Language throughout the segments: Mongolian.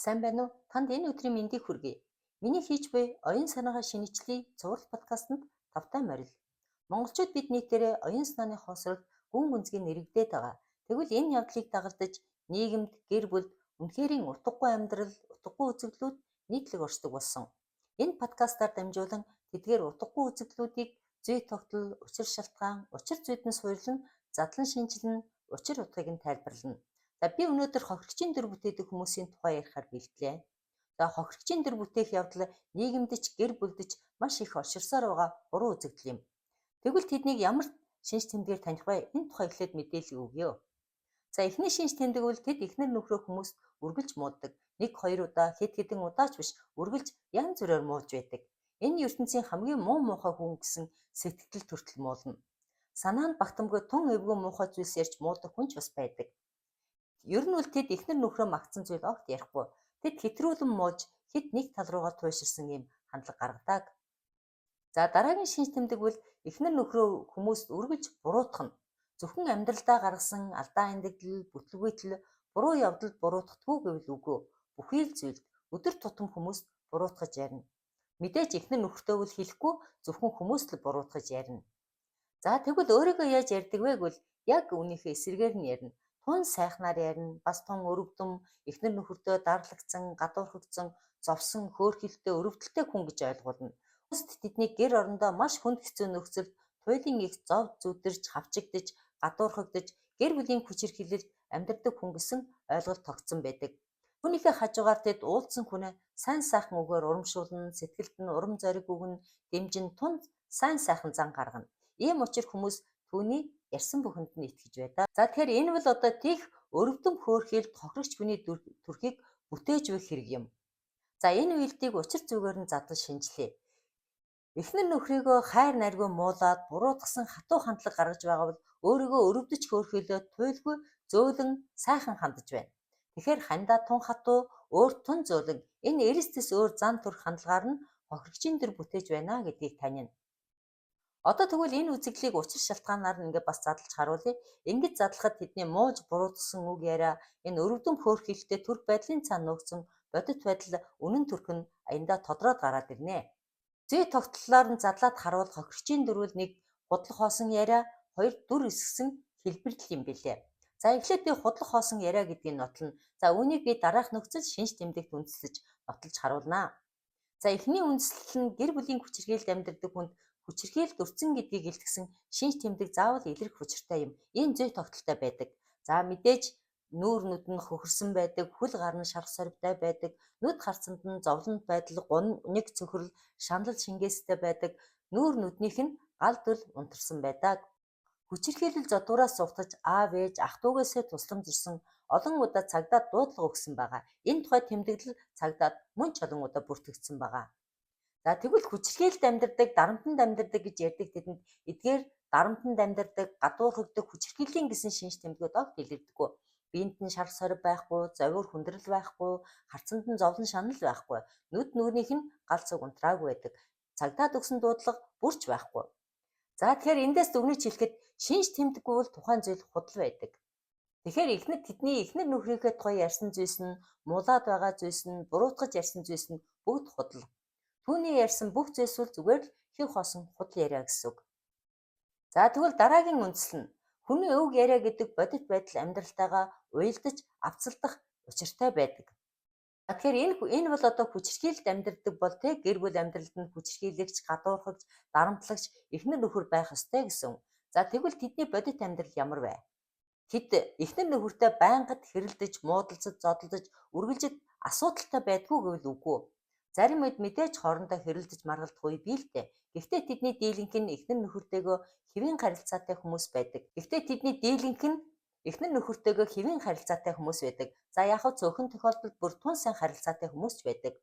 Сайн байна уу? Танд энэ өдрийн мэндийг хүргэе. Миний хийж буй оюун санаагаа шинэчлэе цуврал подкастт тавтай морил. Монголчууд бид нийтээрээ оюун санааны хоосрол гүн гүнзгий нэрвэгдээд байгаа. Тэгвэл энэ явдлыг дагалдаж нийгэмд гэр бүлд үнэхэрийн утгагүй амьдрал, утгагүй үзэгдлүүд нийтлэг оршдог болсон. Энэ подкастаар дамжуулан тэдгээр утгагүй үзэгдлүүдийг зүй тогтол, учир шалтгаан, учир зүйдэн суйрлан, задлан шинжилнэ, учир утгыг нь тайлбарлана. За би өнөөдөр хохирогчийн дүр бүтээдэг хүмүүсийн тухай ярихаар бэлтлээ. За хохирогчийн дүр бүтээх явдал нийгэмд ч гэр бүлдэж маш их орширсоор байгаа буруу үзэгдэл юм. Тэгвэл тэднийг ямар шинж тэмдгээр таних вэ? Энэ тухай эхлээд мэдээлэл өгье. За эхний шинж тэмдэг бол тэд эхнэр нөхрөө хүмүүст үргэлж мууддаг. 1-2 удаа хэд хэдэн удаач биш үргэлж янз бүрээр муулж байдаг. Энэ ертөнцийн хамгийн муу муухай хүн гэсэн сэтгэл төртөл муулна. Санаанд багтамгүй тун эвгүй муухай зүйлс ярьж муудаг хүн ч бас байдаг. Ер нь бол тэд эхнэр нөхрөө магтсан зүйл огт ярихгүй. Тэд хэтрүүлэн мууж хэд нэг тал руугаа туйширсан юм хандлага гаргадаг. За дараагийн шинж тэмдэг бол эхнэр нөхрөө хүмүүст үргэлж буруутгах нь. Зөвхөн амьдралдаа гаргасан алдаа эндэгдэл, бүтлгүйтэл, буруу явдалд буруутгахгүй гэвэл үгүй. Бүхий л зүйлд өдөр тутам хүмүүст буруутгаж ярина. Мэдээж эхнэр нөхөртөө бол хэлэхгүй зөвхөн хүмүүст л буруутгаж ярина. За тэгвэл өөрийгөө яаж ярьдаг вэ гэвэл яг үүнийхээ эсрэгээр нь ярина. Тун сайхнаар ярина, бас тун өрөвдөм, эхнэр нөхөртөө дарлагдсан, гадуурхагдсан, зовсон, хөөрхилтэй, өрөвдөлтэй хүн гэж ойлгуулна. Хүмүүст тэдний гэр орондоо маш хүнд хэцүү нөхцөлд туйлын их зов зүдэрж, хавчигдж, гадуурхагдж, гэр бүлийн хүчирхийлэлд амьдардаг хүн гэсэн ойлголт тогтсон байдаг. Түүнийхээ хажуугаар тэд уулзсан хүнээ сайн сайхан үгээр урамшуулна, сэтгэлд нь урам зориг өгнө, дэмжин тун сайн сайхан зан гаргана. Ийм учраас хүмүүс түүний ярьсан бүхэнд нь итгэж байдаг. За тэгэхээр энэ бол одоо тийх өрөвдөм хөөрхийлд хохирогч хүний төрхийг бүтээж буй хэрэг юм. За энэ үйлдэлийг учир зүгээр нь задлан шинжилээ. Эхнэр нөхрийгөө хайр найргүй муулаад буруутгасан хатуу хандлага гаргаж байгаа бол өөрийгөө өрөвдөж хөөрхийлөө туйлгүй зөөлөн сайхан хандаж байна. Тэгэхээр хандаа тун хатуу, өөр тун зөөлөн энэ эрсдэс өөр зан төрх хандлагаар нь хохирогчийн дүр бүтээж байна гэдгийг танина. Одоо тэгвэл энэ үзэгдлийг учир шалтгаанаар нь ингээд бас задлж харуулъя. Ингэж задлахад тэдний мууж буруутгасан үг яриа, энэ өрөвдөм хөөрхийлөлтэй төрх байдлын цаана нуугдсан бодит байдал үнэн төрх нь аяндаа тодроод гараад ирнэ. Зүй тогтлолоор нь задлаад харуул хохирогчийн дөрвөл 1 худлах хоосон яриа, 2 дүр эсгсэн хэлбэрлэл юм билээ. За эхлээд би худлах хоосон яриа гэдгийг нотлно. За үүнийг би дараах нөхцөл шинж тэмдэгт үндэслэж нотолж харуулнаа. За эхний үндэслэл нь гэр бүлийн хүчирхийлэлд амьдардаг хүнд хүчирхийлэлд өртсөн гэдгийг илтгэсэн шинж тэмдэг заавал илэрх учиртай юм. Энэ зүй тогтолтой байдаг. За мэдээж нүүр нүд нь хөхөрсөн байдаг, хөл гар нь шарх сорвтой байдаг, нүд харцанд нь зовлонд байдал, гуниг цөхрөл, шаналл шингээстэй байдаг, нүүр нүднийх нь гал дүл унтарсан байдаг. Хүчирхийлэл зодуураас сухтаж аав ээж ах дүүгээсээ тусламж ирсэн олон удаа цагдаад дуудлага өгсөн байгаа. Энэ тухай тэмдэглэл цагдаад мөн ч олон удаа бүртгэгдсэн байгаа. За тэгвэл хүчирхийлэлд амьдардаг, дарамтанд амьдардаг гэж ярьдаг тэдэнд эдгээр дарамтанд амьдардаг, гадуурхагддаг хүчирхийллийн гэсэн шинж тэмдгүүд огт илэрдэггүй. Биед нь шарх сорив байхгүй, зовир хүндрэл байхгүй, харцанд нь зовлон шанал байхгүй, нүд нүгнийх нь гал цуг унтраагүй байдаг. Цагдаад өгсөн дуудлага бүрч байхгүй. За тэгэхээр эндээс дүгнэж хэлэхэд шинж тэмдэггүй бол тухайн зүйл худал байдаг. Тэгэхээр тэдний эхнэр нөхрийнхээ тухай ярьсан зүйлс нь, муулаад байгаа зүйлс нь, буруутгаж ярьсан зүйлс нь бүгд худал. Түүний ярьсан бүх зүйлс бол зүгээр л хий хоосон худал яриа гэсэн үг. За тэгвэл дараагийн үндэслэл нь хүний өвг яриа гэдэг бодит байдал амьдралтайгаа уялдаж авцалдах учиртай байдаг. Тэгэхээр энэ бол одоо хүчирхийлэлд амьдардаг бол гэр бүл амьдралд нь хүчирхийлэгч, гадуурхагч, дарамтлагч эхнэр нөхөр байх ёстой гэсэн. За тэгвэл тэдний бодит амьдрал ямар вэ? Тэд эхнэр нөхөртэй байнгад хэрэлдэж, муудалцаж, зодолдож, үргэлжид асуудалтай байдгүй гэвэл үгүй. Зарим үед мэдээж хоорондоо хэрэлдэж маргалдах үе бий л дээ. Гэхдээ тэдний дийлэнх нь эхнэр нөхөртэйгөө хэвийн харилцаатай хүмүүс байдаг. За яг хөө цөөхөн тохиолдолд бүр тун сайн харилцаатай хүмүүс ч байдаг.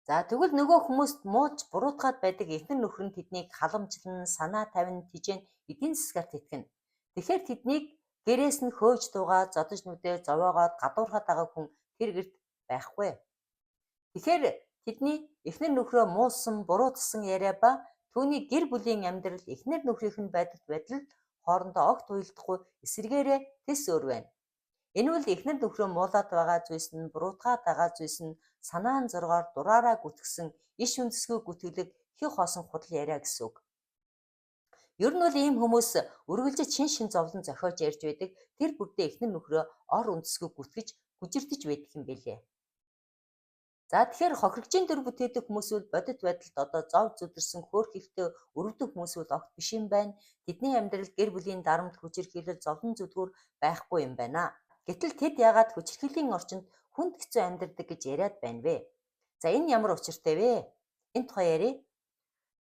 За тэгвэл нөгөө хүмүүст мууж буруутгаад байдаг эхнэр нөхөр нь тэднийг халамжлан, санаа тавина, тижээн эдийн засгаар тэтгэнэ. Тэгэхээр тэднийг гэрээс нь хөөж дуугаад, зодож нүдээ зовоогоод гадуурхаад байгаа хүн тэр гэрт байхгүй. Тэгэхээр тэдний эхнэр нөхрөө муулсан, буруутгасан яриа ба түүний гэр бүлийн амьдрал эхнэр нөхрийнх нь байдал хоорондоо огт уялдахгүй эсэргээрээ тэс өөр байна. Энэ бол эхнэр нөхрөө муулаад байгаа зүйлс нь, буруутгаад байгаа зүйлс нь санаан зургаар дураараа гүтгсэн иш үндэсгүй гүтгэлэг хий хоосон худал яриа гэсэн үг. Ер нь бол ийм хүмүүс үргэлжид шин зовлон зохиож ярьж байдаг. Тэр бүрдээ эхнэр нөхрөө ор үндэсгүй гүтгэж гүжирдэж байдаг юм бэлээ. За тэгэхээр хохирогчийн төр бүтээдэг хүмүүс бол бодит байдалд одоо зов зүдэрсэн хөөх ихтэй өрөвдөх хүмүүс бол огт биш юм байна. Тэдний амьдрал гэр бүлийн дарамт хүчирхийлэл зовлон зүдгүүр байхгүй юм байна. Гэтэл тэд яагаад хүчирхийллийн орчинд хүнд хэцүү амьдардаг гэж яриад байна вэ? За энэ ямар учиртай вэ? Энэ тухай ярив.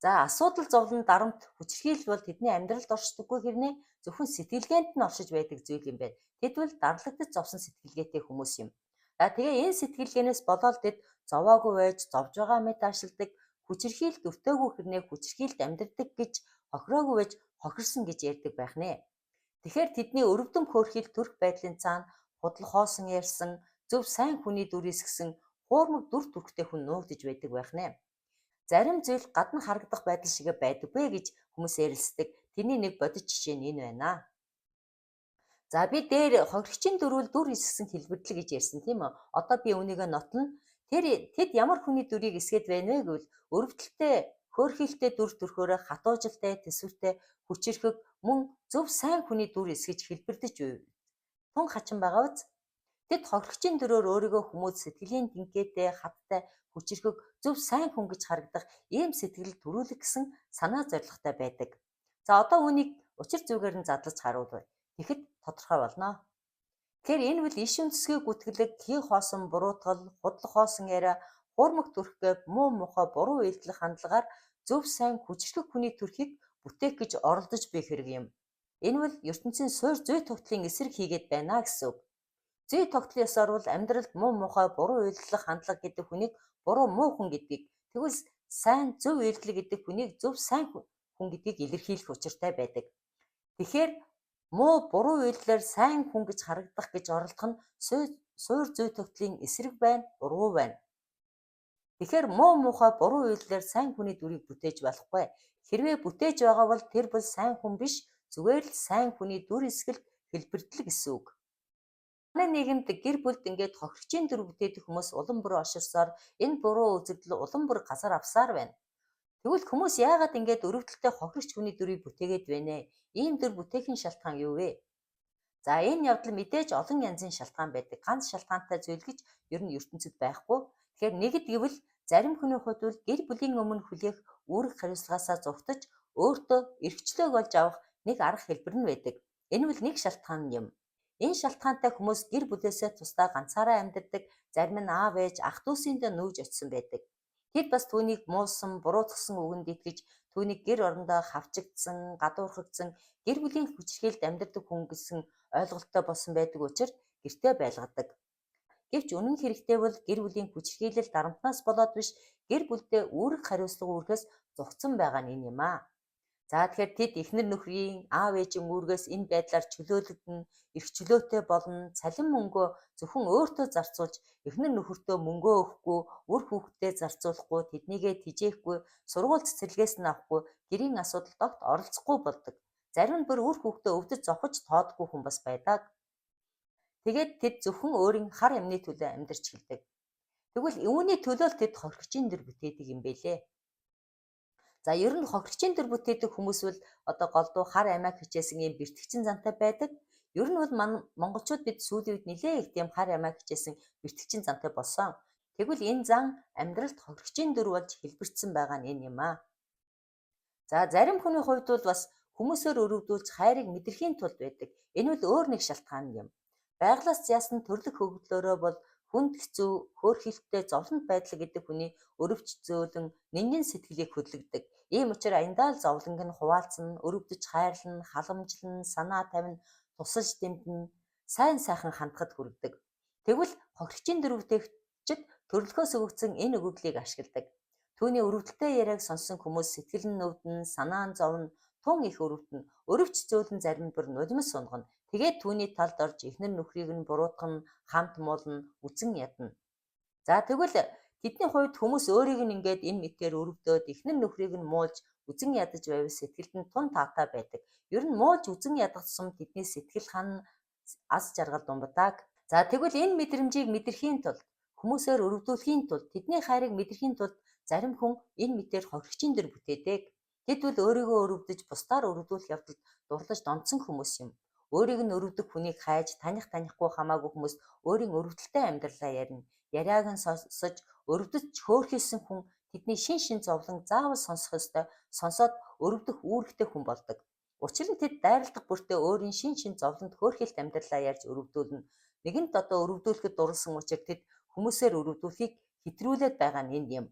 За асуудал зовлон дарамт хүчирхийлэл бол тэдний амьдралд оршдоггүй хэрнээ зөвхөн сэтгэлгээнд нь оршиж байдаг зүйл юм байна. Тэд бол дарлагдаж зовсон сэтгэлгээтэй хүмүүс юм. За тэгээ энэ сэтгэлгээнээс болоод тэд зовоогүй байж зовж байгаа мэт ашигладаг, хүчирхийлэлд өртөөгүй хэрнээ хүчирхийлэлд амьдардаг гэж хохироогүй байж хохирсон гэж ярьдаг байх нэ. Тэгэхээр тэдний өрөвдөн хөөрхил төрх байдлын цаана худал хоосон ярьсан, зөв сайн хүний дүрээс гисэн хуурмаг дүр төрхтэй хүн нуугдж байдаг байх нэ. Зарим зүйл гадна харагдах байдал шиг байдаггүй гэж хүмүүс ярилцдаг. Тэний нэг бодит жишээ нь энэ байна. За би дээр хохирогчийн дөрвөл дүр эсгсэн хэлбэрдлэг гэж ярьсан тийм үү? Одоо би үүнийгээ нотно. Тэд ямар хүний дүрийг эсгээд байна вэ гэвэл өрөвдөлттэй, хөөрхилтэй дүр төрхөөрөө хатуужилтай, төсвөртэй, хүчирхэг мөн зөв сайн хүний дүр эсгэж хэлбэрдэж тун хачин байгаа биз? Тэд хохирогчийн дөрөөр өөрийгөө хүмүүс сэтгэлийн тэнхээтэй, хаттай, хүчирхэг, зөв сайн хүн гэж харагдах ийм сэтгэл төрүүлэх гэсэн санаа зорилготой байдаг. За одоо үүнийг учир зүгээр нь задлаж харуулъя. Тэгэхэд тодорхой болно. Тэгэхээр энэ бол иш үндэсгүй гүтгэлэг, хий хоосон буруутгал, худал хоосон яриа, хуурмаг төрхгөө муу мухай буруу үйлдэл хандлагаар зөв сайн хүчирхэг хүний төрхийг бүтээх гэж оролдож буй хэрэг юм. Энэ бол ертөнцийн суур зүй тогтлын эсрэг хийгээд байна гэсэн үг. Зүй тогтлын ёсоор бол амьдралд муу мухай буруу үйлдэл хандлага гэдэг хүнийг буруу муу хүн гэдгийг, тэгвэл сайн зөв үйлдэл гэдэг хүнийг зөв сайн хүн гэдгийг илэрхийлэх учиртай байдаг. Тэгэхээр муу буруу үйлдэлээр сайн хүн гэж харагдах гэж оролдох нь суур зүй тогтлын эсрэг байна, буруу байна. Тэгэхээр муу мухай буруу үйлдэлээр сайн хүний дүрийг бүтээж болохгүй. Хэрвээ бүтээж байгаа бол тэр бол сайн хүн биш, зүгээр л сайн хүний дүр эсгэлт хэлбэрдлэг гэсэн үг. Манай нийгэмд гэр бүлд ингээд хохирогчийн дүр бүтээдэг хүмүүс улам бүр оширсоор энэ буруу үзэгдэл улам бүр газар авсаар байна. Тэгвэл хүмүүс яагаад ингээд өрөвдөлтөй хохирогч хүний дүрийг бүтээгээд байна вэ? Ийм дүр бүтээхийн шалтгаан юу вэ? За энэ явдал мэдээж олон янзын шалтгаан байдаг. Ганц шалтгаантай зүйл гэж ер нь ертөнцид байхгүй. Тэгэхээр нэгд гэвэл зарим хүний хувьд бол гэр бүлийн өмнө хүлээх үүрэг хариуцлагаасаа зугтаж өөртөө эрхчлөөг олж авах нэг арга хэлбэр нь байдаг. Энэ бол нэг шалтгаан юм. Энэ шалтгаантай хүмүүс гэр бүлээсээ тусдаа ганцаараа амьдардаг, зарим нь аав ээж ах дүүсэндээ нүүж очсон байдаг. Тэд бас түүнийг муусан, буруутгасан үгэнд итгэж, түүнийг гэр орондоо хавчигдсан, гадуурхагдсан, гэр бүлийн хүчирхийлэлд амьдардаг хүн гэсэн ойлголттой болсон байдаг учраас гэртээ байлгадаг. Гэвч үнэн хэрэгтээ бол гэр бүлийн хүчирхийлэл дарамтнаас болоод биш, гэр бүлдээ үүрэг хариуцлага үүрхээс зугцсан байгаа нь энэ юм аа. За тэгэхээр тэд эхнэр нөхрийн аав ээжийн үүргээс энэ байдлаар чөлөөлөгдөн, эрх чөлөөтэй болно, цалин мөнгөө зөвхөн өөртөө зарцуулж, эхнэр нөхөртөө мөнгөө өгөхгүй, үр хүүхдэд зарцуулахгүй, тэднийгээ тижээхгүй, сургууль цэцэрлэгээс нь авахгүй, гэрийн асуудалд огт оролцохгүй болдог. Зарим нь бүр үр хүүхдэд өвдөж зовхож тоодгүй хүн бас байдаг. Тэгээд тэд зөвхөн өөрийн хар амны төлөө амьдарч эхэлдэг. Тэгвэл үүний төлөө л тэд хохирогчийн дүр бүтээдэг юм бэлээ. За ер нь хохирогчийн дүр бүтээдэг хүмүүс бол одоо голдуу хар амиаг хичээсэн ийм бэртгчин зантай байдаг. Ер нь бол монголчууд бид сүүлийн үед нэлээ их тийм хар амиаг хичээсэн бэртгчин зантай болсон. Тэгвэл энэ зан амьдралд хохирогчийн дүр болж хэлбэрцсэн байгаа нь энэ юм аа. За зарим хүний хувьд бол бас хүмүүсээр өрөвдүүлж хайрыг мэдрэхийн тулд байдаг. Энэ бол өөр нэг шалтгаан юм. Байглаас яасан төрлөх хөвгөлөөрөө бол хүнд хэцүү, хөөрхилттэй зовлонт байдал гэдэг хүний өрөвч зөөлөн нинжин сэтгэлийг хөдлөгдөг. Ийм учраас аяндаа л зовлонг нь хуваалцсан, өрөвдөж хайрлан, халамжлан, санаа тавина, тусалж дэмтэн, сайн сайхан хандхад хүргэдэг. Тэгвэл хохирогчийн дүр бүтээгчид төрөлхөөс өгөгдсөн энэ өгөгдлийг ашигладаг. Түүний өрөвдөлтөй яриаг сонссон хүмүүс сэтгэл нь өвдөн, санаа нь зовно, тун их өрөвдөн, өрөвч зөөлөн зарим бүр нулимс сунгана. Тэгээд түүний талд орж эхнэр нөхрийг нь буруутгана, хамт муулна, үзэн ядна. За тэгвэл тэдний хувьд хүмүүс өөрийг нь ингээд энэ мэтээр өрөвдөөд эхнэр нөхрийг нь муулж үзэн ядаж байвал сэтгэлд нь тун таатай байдаг. Ер нь муулж үзэн ядах тусам тэдний сэтгэл хана, аз жаргал думбадаг. За тэгвэл энэ мэдрэмжийг мэдрэхийн тулд хүмүүсээр өрөвдүүлэхийн тулд тэдний хайрыг мэдрэхийн тулд зарим хүн энэ мэтээр хохирогчийн дөр бүтээдэг. Тэд бол өөрийгөө өрөвдөж бусдаар өрөвдүүлэх явдалд дурлаж донцсон хүмүүс юм. Өөрийг нь өрөвдөх хүнийг хайж танихгүй хамаагүй хүмүүс өөрийн өрөвдөлтэй амьдралаа ярина. Яриаг нь сонсож өрөвдөж хөөрхилсэн хүн тэдний шин зовлон заавал сонсох ёстой, сонсоод өрөвдөх үүрэгтэй хүн болдог. Учир нь тэд дайралдах бүртээ өөрийн шин зовлонд хөөрхилт амьдралаа ярьж өрөвдүүлнэ. Нэгэнт одоо өрөвдүүлэхэд дурласан учраас тэд хүмүүсээр өрөвдүүлэхийг хэтрүүлээд байгаа нь энэ юм.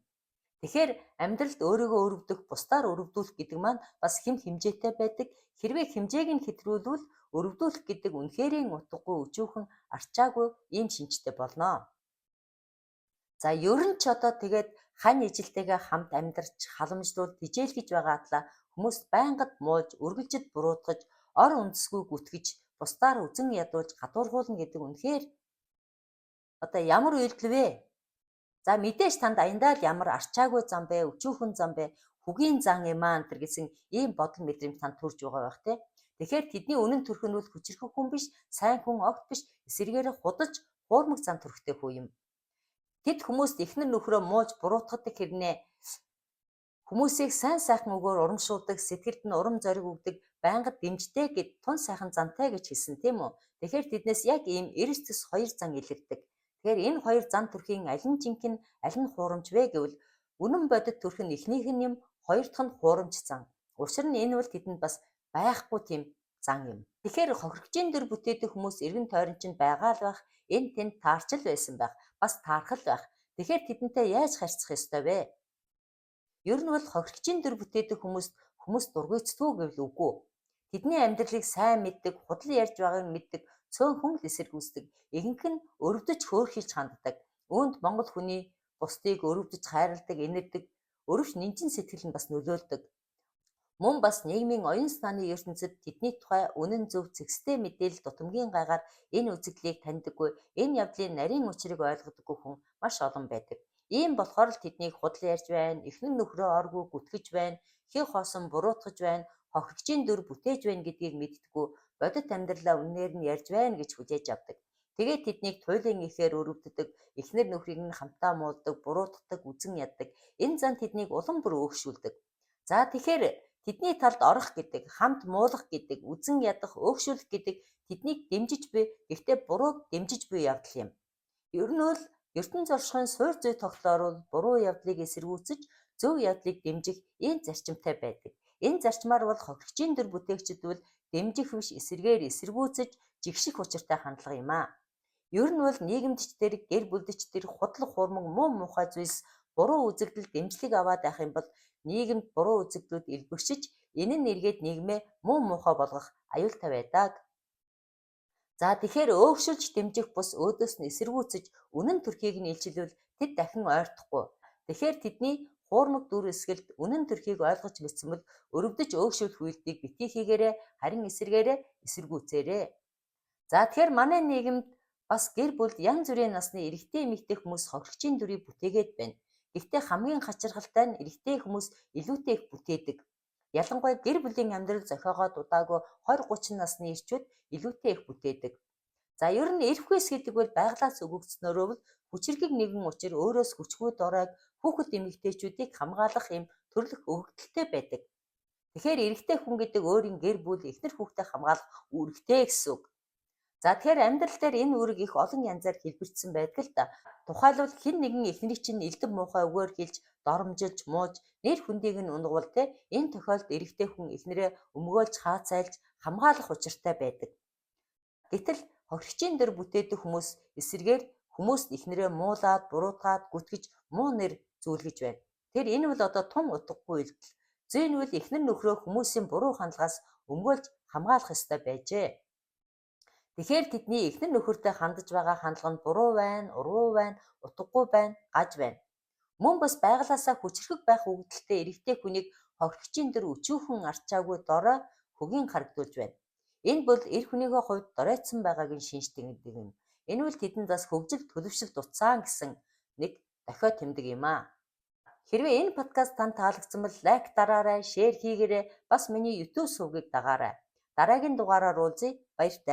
Тэгэхээр амьдралд өөрийгөө өрөвдөх, бусдаар өрөвдүүлэх гэдэг маань бас хэм хэмжээтэй байдаг. Хэрвээ хэмжээг нь хэтрүүлвэл өрөвдүүлэх гэдэг үнэхэрийн утгагүй өчүүхэн арчаагүй ийм шинжтэй болно. За ер нь ч одоо тэгээд хань ижилтэйгээ хамт амьдарч халамжлуул тижээлгэж байгаа атлаа хүмүүс байнгад мууж, үргэлжид буруутгаж, ор үндэсгүй гүтгэж, бусдаар үзэн ядуулж гадуурхуулна гэдэг үнэхээр одоо ямар үйлдэл вэ? За мэдээж танд аяндаа л ямар арчаагүй зам бэ, өчүүхэн зам бэ, хүгийн зан юм аа энэ гэсэн ийм бодол мэдрэмж танд төрж байгаа байх те. Тэгэхээр тэдний үнэн төрх нь бол хүчрэх хүн биш, сайн хүн огт биш, эсэргээрээ худалж хуурмаг зам төрхтэй хүү юм. Тэд хүмүүст эхнэр нөхрөө мууж буруутгадаг хэрнээ хүмүүсийг сайн сайхан үгээр урамшуулдаг, сэтгэлд нь урам зориг өгдөг, байнгад дэмждэг гэд тун сайхан зантай гэж хэлсэн тийм үү? Тэгэхээр тэднээс яг ийм эрсдэс хоёр зан илэрдэг. Тэгэхээр энэ хоёр зан төрхийн аль нь жинхэнэ, аль нь хуурамч вэ гэвэл үнэн бодит төрх нь эхнийх нь юм, хоёр дахь нь хуурамч зан. Учир нь энэ бол тэдэнд бас байхгүй тийм зан юм. Тэгэхээр хохирогчийн дөр бүтээдэг хүмүүс эргэн тойрончинд байгаа л байх, энэ тэнд таарчл байсан байх, бас таархал байх. Тэгэхээр тэдэнтэй яаж харьцах ёстой вэ? Ер нь бол хохирогчийн дөр бүтээдэг хүмүүс дургуйцдгүй гэвэл үгүй. Тэдний амьдралыг сайн мэддэг, худал ярьж байгааг нь мэддэг, цөөхөн л эсэргүүцдэг. Ихэнх нь өрөвдөж хөөрхилж ханддаг. Үүнд Монгол хүний бусдыг өрөвдөж хайрладаг, инэрдэг, өрөвч нэмжин сэтгэл нь бас нөлөөлдөг. Мөн бас нийгмийн оюун санааны ертөнцид тэдний тухай үнэн зөв зэгстэй мэдээлэл дутамгийн гайгаар энэ үзэгдлийг таньдаггүй, энэ явдлын нарийн учрыг ойлгодоггүй хүн маш олон байдаг. Ийм болохоор л тэднийг худал ярьж байна, эхнэр нөхрөө оргүй гүтгэж байна, хий хоосон буруутгаж байна, хохирогчийн дөр бүтээж байна гэдгийг мэддэггүй, бодит амьдралаа үнээр нь ярьж байна гэж хүлээж авдаг. Тэгээд тэднийг туйлын ихээр өрөвддөг, эхнэр нөхрийг нь хамтаа муулдаг, буруутгадаг, үзэн яддаг. Энэ зан тэднийг улам бүр өөгшүүлдэг. За тэгэхээр тэдний талд орох гэдэг, хамт муулах гэдэг, үзэн ядах, өөгшүүлэх гэдэг тэднийг дэмжиж буй, гэхдээ бурууг дэмжиж буй явдал юм. Ер нь бол ертөнц оршихын суур зүй тогтоорол буруу явдлыг эсэргүүцэж, зөв явдлыг дэмжих энэ зарчимтай байдаг. Энэ зарчмаар бол хохирогчийн дөр бүтээгчид бол дэмжих биш, эсэргээр эсэргүүцэж жигших учиртай хандлага юм аа. Ер нь бол нийгэмдчдэр, гэр бүлдчдэр худал хуурмаг муу муухай зүйлс буруу үзэгдэл дэмжлэг аваад байх юм бол нийгэмд буруу үзэгдлүүд илбэгшиж, энэ нь эргээд нийгмээ муу муухай болгох аюултай байдаг. За тэгэхээр өөгшүүлж дэмжих бус өөдөөс нь эсэргүүцэж үнэн төрхийг нь илчилвэл тэд дахин ойртохгүй. Тэгэхээр тэдний хуурмаг дүр эсгэлд үнэн төрхийг ойлгож мэдсэн бол өрөвдөж өөгшүүлэх үйлдэлийг битгий хийгээрэй, харин эсэргээрээ эсэргүүцээрэй. За тэгэхээр манай нийгэмд бас гэр бүлд янз бүрийн насны эрэгтэй эмэгтэй хүмүүс хохирогчийн дүрийг бүтээгээд байна. Гэхдээ хамгийн хачирхалтай нь эрэгтэй хүмүүс илүүтэй их бүтээдэг. Ялангуяа гэр бүлийн амьдрал зохиогоод удаагүй 20-30 насны ирчүүд илүүтэй их бүтээдэг. За ер нь эрх хүйс гэдэг бол байглаас өгөгдснөөрөө бол хүчирхэг нэгэн учир өөрөөс хүчгүй дурайг хүүхэд эмэгтэйчүүдийг хамгаалах юм төрлөх өгөгдөлтэй байдаг. Тэгэхээр эрэгтэй хүн гэдэг өөрийн гэр бүл, эхнэр хүүхдээ хамгаалах үүрэгтэй гэсэн үг. За тэгэхээр амьдрал дээр энэ үүрэг их олон янзаар хэлбэрчсэн байдаг л да. Тухайлбал хэн нэгэн эхнэрийг чинь элдв муухай үгээр хэлж, доромжилж, мууж, нэр хүндийг нь унгавал энэ тохиолдолд эрэгтэй хүн эхнэрээ өмгөөлж, хаацайлж, хамгаалах учиртай байдаг. Гэтэл хохирогчийн дөр бүтээдэг хүмүүс эсэргээр хүмүүст эхнэрээ муулаад, буруутгаад, гүтгэж, муу нэр зүйлгэж байна. Тэр энэ бол одоо тун утгагүй үйлдэл. Зүйн үйл эхнэр нөхрөө хүмүүсийн буруу хандлагаас өмгөөлж хамгаалах ёстой байжээ. Тэгэхээр тэдний эхнэр нөхөртэй хандаж байгаа хандлага нь буруу байна, уруу байна, утгагүй байна, гаж байна. Мөн бас байглаасаа хүчрхэг байх өгдөлтэй эрэгтэй хүнийг хохирогчийн дөр өчүүхэн арчаагүй дорой хөгийн харагдуулж байна. Энэ бол эр хүнийхээ хувьд доройцсон байгааг нь шинждэг юм. Энэ бол тэдэнд бас хөгжил төлөвшил дутсаан гэсэн нэг дохио тэмдэг юм аа. Хэрвээ энэ подкаст танд таалагдсан бол лайк дараарай, шеэр хийгээрэй, бас миний YouTube сувгийг дагаарай. Дараагийн дугаараар уулзъя. Баяртай.